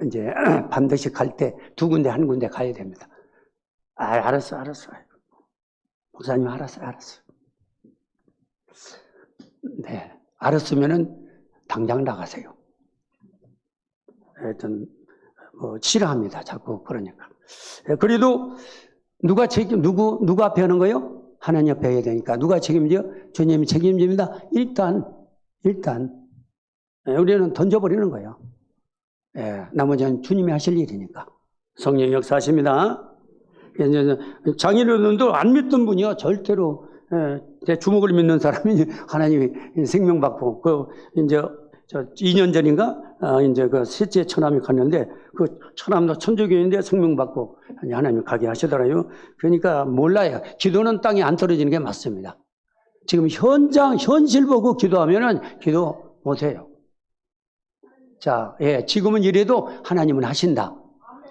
이제 반드시 갈 때 두 군데 한 군데 가야 됩니다. 알았어. 목사님 알았어. 네, 알았으면은 당장 나가세요. 하여튼 싫어합니다. 자꾸 그러니까. 그래도 누구 앞에 하는 거요? 하나님 앞에 해야 되니까. 누가 책임져? 주님이 책임집니다. 일단 우리는 던져버리는 거예요. 나머지는 주님이 하실 일이니까. 성령 역사하십니다. 장인어른도 안 믿던 분이요, 절대로 제 주먹을 믿는 사람이 하나님이 생명 받고, 이제 2년 전인가 이제 셋째 처남이 갔는데, 그 처남도 천주교인데 생명 받고 하나님이 가게 하시더라고요. 그러니까 몰라요. 기도는 땅에 안 떨어지는 게 맞습니다. 지금 현실 보고 기도하면은 기도 못해요. 자, 지금은 이래도 하나님은 하신다.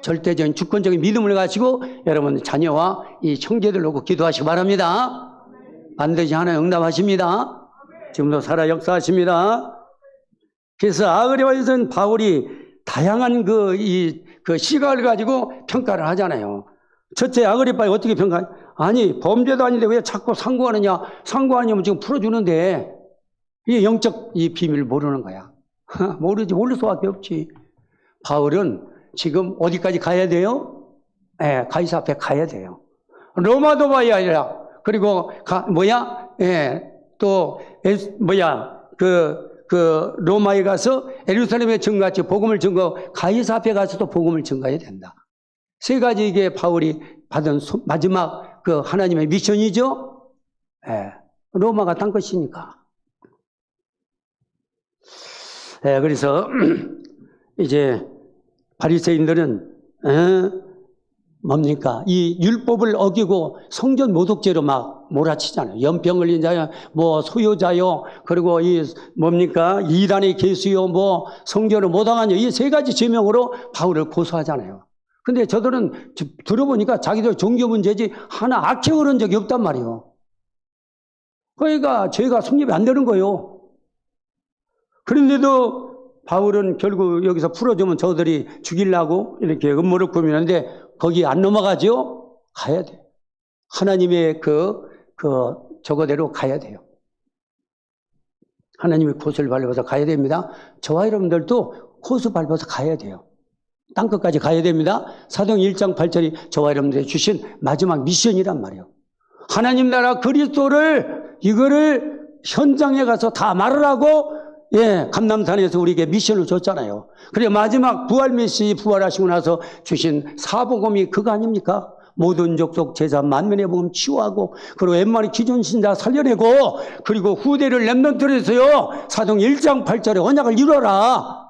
절대적인 주권적인 믿음을 가지고 여러분 자녀와 이 형제들 놓고 기도하시기 바랍니다. 반드시 하나님 응답하십니다. 지금도 살아 역사하십니다. 그래서 아그리파에서는 바울이 다양한 그 시각을 가지고 평가를 하잖아요. 첫째, 아그리파에 어떻게 평가해? 아니, 범죄도 아닌데 왜 자꾸 상고하느냐? 상고하냐면 지금 풀어주는데, 이게 영적 이 비밀을 모르는 거야. 모를 수밖에 없지. 바울은 지금 어디까지 가야 돼요? 가이사 앞에 가야 돼요. 로마도 봐야 아니라, 그리고 로마에 가서 예루살렘에 증거했지, 복음을 가이사 앞에 가서도 복음을 증거해야 된다. 세 가지 이게 바울이 받은 마지막 그 하나님의 미션이죠. 로마가 딴 것이니까. 그래서 이제 바리새인들은 뭡니까? 이 율법을 어기고 성전 모독죄로 막 몰아치잖아요. 연병 걸린 자요, 소유자요, 그리고 이단의 개수요, 성전을 모독하냐, 이 세 가지 죄명으로 바울을 고소하잖아요. 근데 저들은 들어보니까 자기들 종교 문제지 하나 악행을 한 적이 없단 말이에요. 그러니까 죄가 성립이 안 되는 거예요. 그런데도 바울은 결국 여기서 풀어주면 저들이 죽이려고 이렇게 음모를 꾸미는데 거기 안 넘어가죠? 가야 돼. 하나님의 저거대로 가야 돼요. 하나님의 코스를 밟아서 가야 됩니다. 저와 여러분들도 코스 밟아서 가야 돼요. 땅끝까지 가야 됩니다. 사도행 1장 8절이 저와 여러분들이 주신 마지막 미션이란 말이에요. 하나님 나라 그리스도를 이거를 현장에 가서 다 말하라고 감람산에서 우리에게 미션을 줬잖아요. 그래 마지막 부활 메시지 부활하시고 나서 주신 사복음이 그거 아닙니까? 모든 족속 제자 만민의 복음 치유하고 그리고 웬만히 기존 신자 살려내고 그리고 후대를 렘넌트에서요 사도행 1장 8절에 언약을 이루어라.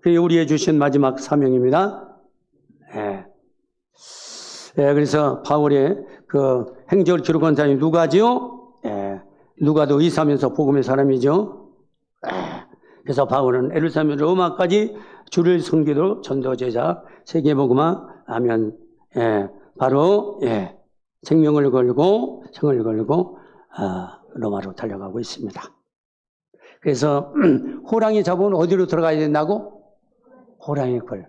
그게 우리의 주신 마지막 사명입니다. 그래서 바울의 그 행적을 기록한 사람이 누가지요? 누가도 의사면서 복음의 사람이죠. 그래서 바울은 예루살렘 로마까지 주를 섬기도록 전도제자 세계복음화 하면 바로 생명을 걸고 성을 걸고 로마로 달려가고 있습니다. 그래서 호랑이 잡으면 어디로 들어가야 된다고? 호랑이 굴.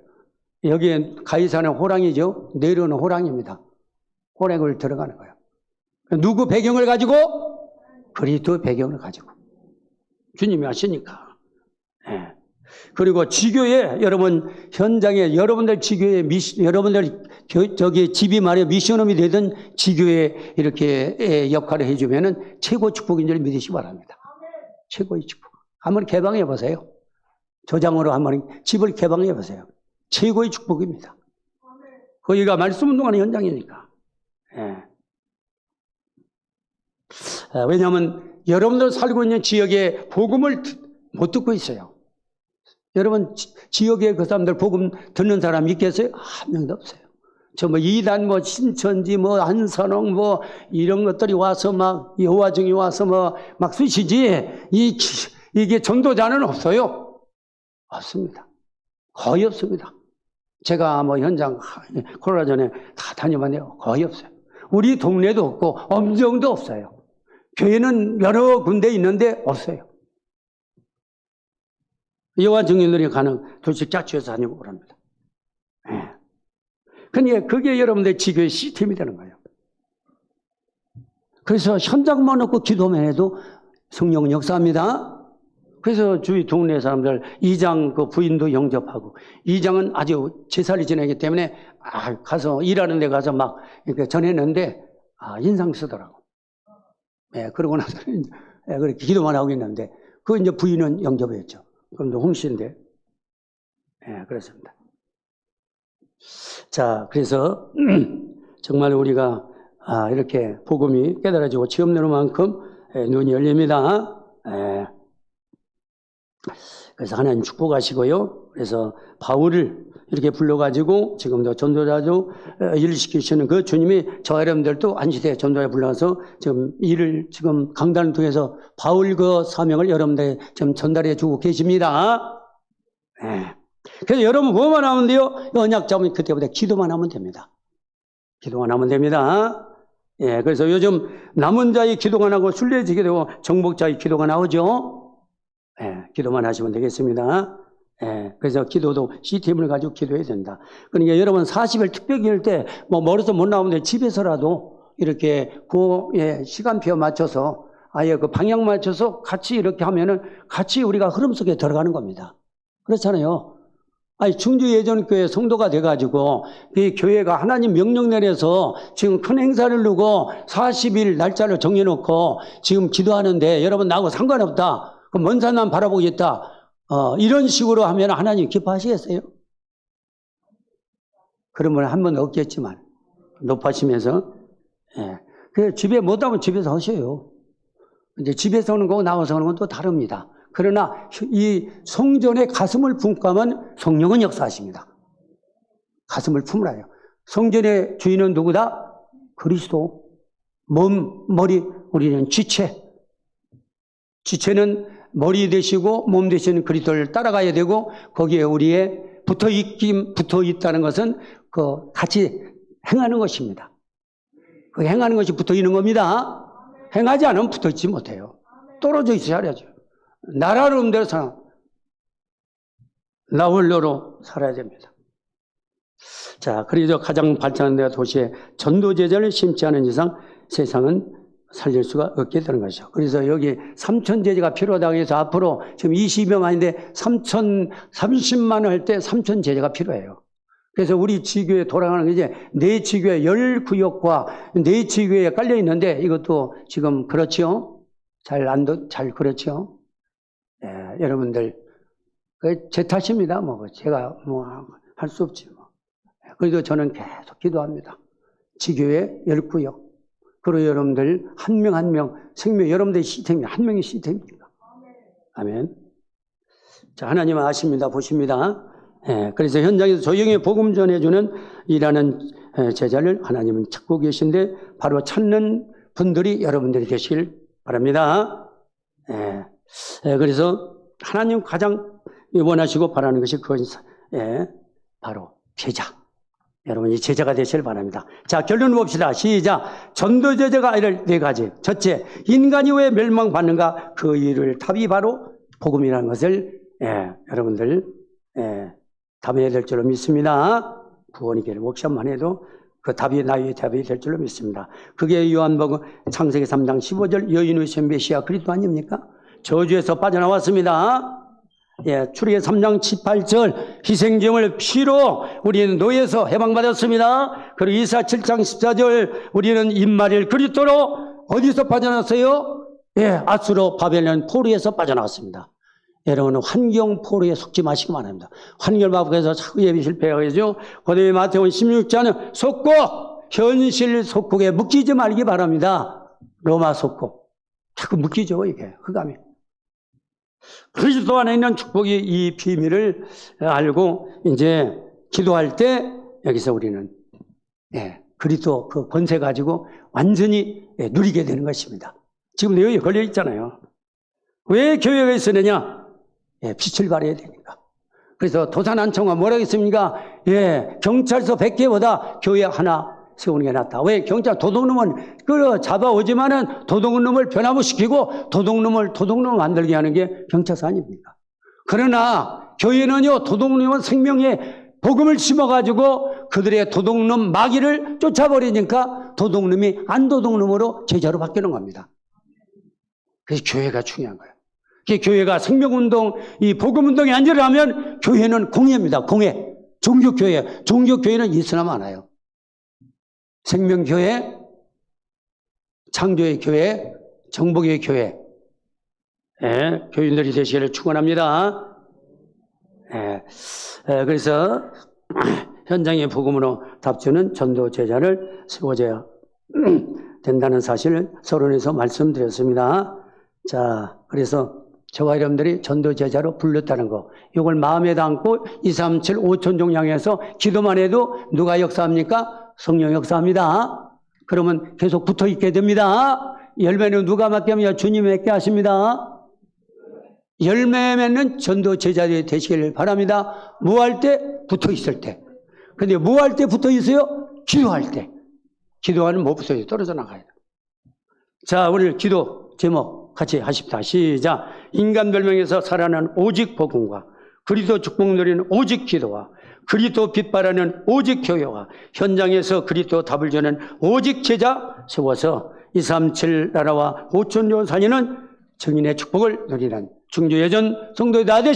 여기에 가이사는 호랑이죠. 내려오는 호랑이입니다. 호랑이 굴 들어가는 거예요. 누구 배경을 가지고? 그리스도 배경을 가지고. 주님이 하시니까. 예. 그리고 지교회, 여러분, 현장에 여러분들 지교회, 여러분들 저기 집이 말이야 미션홈이 되든 지교회 이렇게 역할을 해주면은 최고 축복인 줄 믿으시기 바랍니다. 최고의 축복. 한번 개방해 보세요. 조장으로 한번 집을 개방해 보세요. 최고의 축복입니다. 거기가 말씀 운동하는 현장이니까. 예. 왜냐하면 여러분들 살고 있는 지역에 복음을 못 듣고 있어요. 여러분 지역에 그 사람들 복음 듣는 사람 있겠어요? 한 명도 없어요. 저 뭐 이단 뭐 신천지 뭐 한선홍 뭐 이런 것들이 와서 막 여호와중이 와서 뭐 막 쓰시지 이게 전도자는 없어요. 없습니다. 거의 없습니다. 제가 뭐 현장 코로나 전에 다 다녀봤네요. 거의 없어요. 우리 동네도 없고 엄정도 없어요. 교회는 여러 군데 있는데 없어요. 여호와 증인들이 가는 도시 짜주에서 다니고 그럽니다. 예. 그러니까 그게 여러분들 지교의 시스템이 되는 거예요. 그래서 현장만 없고 기도만 해도 성령은 역사합니다. 그래서 주위 동네 사람들 이장 그 부인도 영접하고 이장은 아주 제살이 지내기 때문에 가서 일하는 데 가서 막 이렇게 전했는데 인상 쓰더라고. 예, 그러고 나서는 그렇게 기도만 하고 있는데 그 이제 부인은 영접했죠. 그럼 홍씨인데. 예, 그렇습니다. 자, 그래서 정말 우리가 이렇게 복음이 깨달아지고 체험 되는 만큼 눈이 열립니다. 예. 그래서 하나님 축복하시고요. 그래서 바울을 이렇게 불러가지고 지금도 전도자로 일을 시키시는 그 주님이 저 여러분들도 안시대 전도에 불러서 지금 일을 지금 강단을 통해서 바울 그 사명을 여러분들 지금 전달해 주고 계십니다. 네. 그래서 여러분 뭐만 하면 돼요? 언약 잡으면 그때부터 기도만 하면 됩니다. 기도만 하면 됩니다. 예, 그래서 요즘 남은 자의 기도가 나고 순례지게 되고 정복자의 기도가 나오죠. 예, 기도만 하시면 되겠습니다. 예, 그래서 기도도 시스템을 가지고 기도해야 된다. 그러니까 여러분 40일 특별기일 때 뭐 멀어서 못 나오는데 집에서라도 이렇게 그 시간표 맞춰서 아예 그 방향 맞춰서 같이 이렇게 하면은 같이 우리가 흐름 속에 들어가는 겁니다. 그렇잖아요. 아니 충주 예전교회 성도가 돼가지고 이 교회가 하나님 명령 내려서 지금 큰 행사를 두고 40일 날짜를 정해놓고 지금 기도하는데 여러분 나하고 상관없다. 그럼 먼 산만 바라보겠다. 이런 식으로 하면 하나님 기뻐하시겠어요? 그러면 한 번 없겠지만 높아지면서 그 집에 못하면 집에서 하셔요. 이제 집에서 하는 거고 나와서 하는 건 또 다릅니다. 그러나 이 성전에 가슴을 품고 하면 성령은 역사하십니다. 가슴을 품으라요. 성전의 주인은 누구다? 그리스도. 몸, 머리, 우리는 지체. 지체는 머리 되시고 몸 되시는 그리스도를 따라가야 되고 거기에 우리의 붙어 있다는 것은 그 같이 행하는 것입니다. 그 행하는 것이 붙어 있는 겁니다. 행하지 않으면 붙어 있지 못해요. 떨어져 있어야죠. 나라로운 대로 살아. 나 홀로로 살아야 됩니다. 자, 그래서 가장 발전된 도시에 전도 제자를 심지 않은 이상 세상은 살릴 수가 없게 되는 것이죠. 그래서 여기 3천 제자가 필요하다고 해서 앞으로 지금 20명 아닌데 30만 할 때 3천 제자가 필요해요. 그래서 우리 지교에 돌아가는 게 이제 네 지교에 10구역과 네 지교에 깔려 있는데 이것도 지금 그렇지요? 잘 그렇지요? 예, 여러분들 제 탓입니다. 뭐 제가 뭐 할 수 없지 뭐. 그래도 저는 계속 기도합니다. 지교에 10구역. 그리고 여러분들 한 명 한 명 생명 여러분들의 시스템이 한 명의 시스템입니다. 아멘. 자, 하나님은 아십니다. 보십니다. 예, 그래서 현장에서 조용히 복음 전해주는 일하는 제자를 하나님은 찾고 계신데 바로 찾는 분들이 여러분들이 되시길 바랍니다. 예, 그래서 하나님 가장 원하시고 바라는 것이 그것이 바로 제자. 여러분이 제자가 되시길 바랍니다. 자, 결론 봅시다. 시작. 전도제자가 이를 네 가지. 첫째, 인간이 왜 멸망받는가? 그 일을 답이 바로 복음이라는 것을 여러분들 답해야 될 줄로 믿습니다. 부원이길 워크숍만 해도 그 답이 나의 답이 될 줄로 믿습니다. 그게 요한복음 창세기 3장 15절 여인의 메시아 그리스도 아닙니까? 저주에서 빠져나왔습니다. 출애굽기 3장 18절 희생제물 피로 우리는 노예에서 해방받았습니다. 그리고 이사 7장 14절 우리는 임마리엘 그리스도로 어디서 빠져나왔어요? 아수르 바벨론 포로에서 빠져나왔습니다. 여러분은 환경 포로에 속지 마시기 바랍니다. 환경바닥에서 자꾸 예비 실패하죠. 그다음에 마태복음 16장은 속고 현실 속국에 묶이지 말기 바랍니다. 로마 속국 자꾸 묶이죠. 이게 흑암이. 그리스도 안에 있는 축복이 이 비밀을 알고 이제 기도할 때 여기서 우리는 그리스도 그 권세 가지고 완전히 누리게 되는 것입니다. 지금 여기 걸려 있잖아요. 왜 교회가 있으느냐? 빛을 발해야 되니까. 그래서 도산한청은 뭐라고 했습니까? 경찰서 100개보다 교회 하나 세우는 게 낫다. 왜? 경찰 도둑놈은 잡아오지만은 도둑놈을 변화무시키고 도둑놈을 만들게 하는 게 경찰서 아닙니까? 그러나 교회는요, 도둑놈은 생명에 복음을 심어가지고 그들의 도둑놈 마귀를 쫓아버리니까 도둑놈이 안 도둑놈으로 제자로 바뀌는 겁니다. 그래서 교회가 중요한 거예요. 교회가 생명운동, 이 복음운동이 안 일어나면 교회는 공예입니다. 공예. 종교교회. 종교교회는 있으나 많아요. 생명교회, 창조의 교회, 정복의 교회. 교인들이 되시기를 축원합니다. 그래서 현장의 복음으로 답주는 전도 제자를 세워줘야 된다는 사실을 서론에서 말씀드렸습니다. 자, 그래서 저와 여러분들이 전도 제자로 불렀다는 거, 이걸 마음에 담고 237 5천종 향해서 기도만 해도 누가 역사합니까? 성령 역사합니다. 그러면 계속 붙어 있게 됩니다. 열매는 누가 맺게 하며 주님이 맺게 하십니다. 열매 맺는 전도 제자들이 되시길 바랍니다. 뭐 할 때? 붙어 있을 때. 근데 뭐 할 때 붙어 있어요? 기도할 때. 기도하는 못 붙어요. 떨어져 나가야 돼요. 자, 오늘 기도 제목 같이 하십시다. 시작. 인간 별명에서 살아나는 오직 복음과 그리스도 축복 누리는 오직 기도와 그리스도 빛바라는 오직 교회와 현장에서 그리스도 답을 주는 오직 제자 세워서 237 나라와 5천조 살리는 증인의 축복을 누리는 중주예전 성도의 다 되시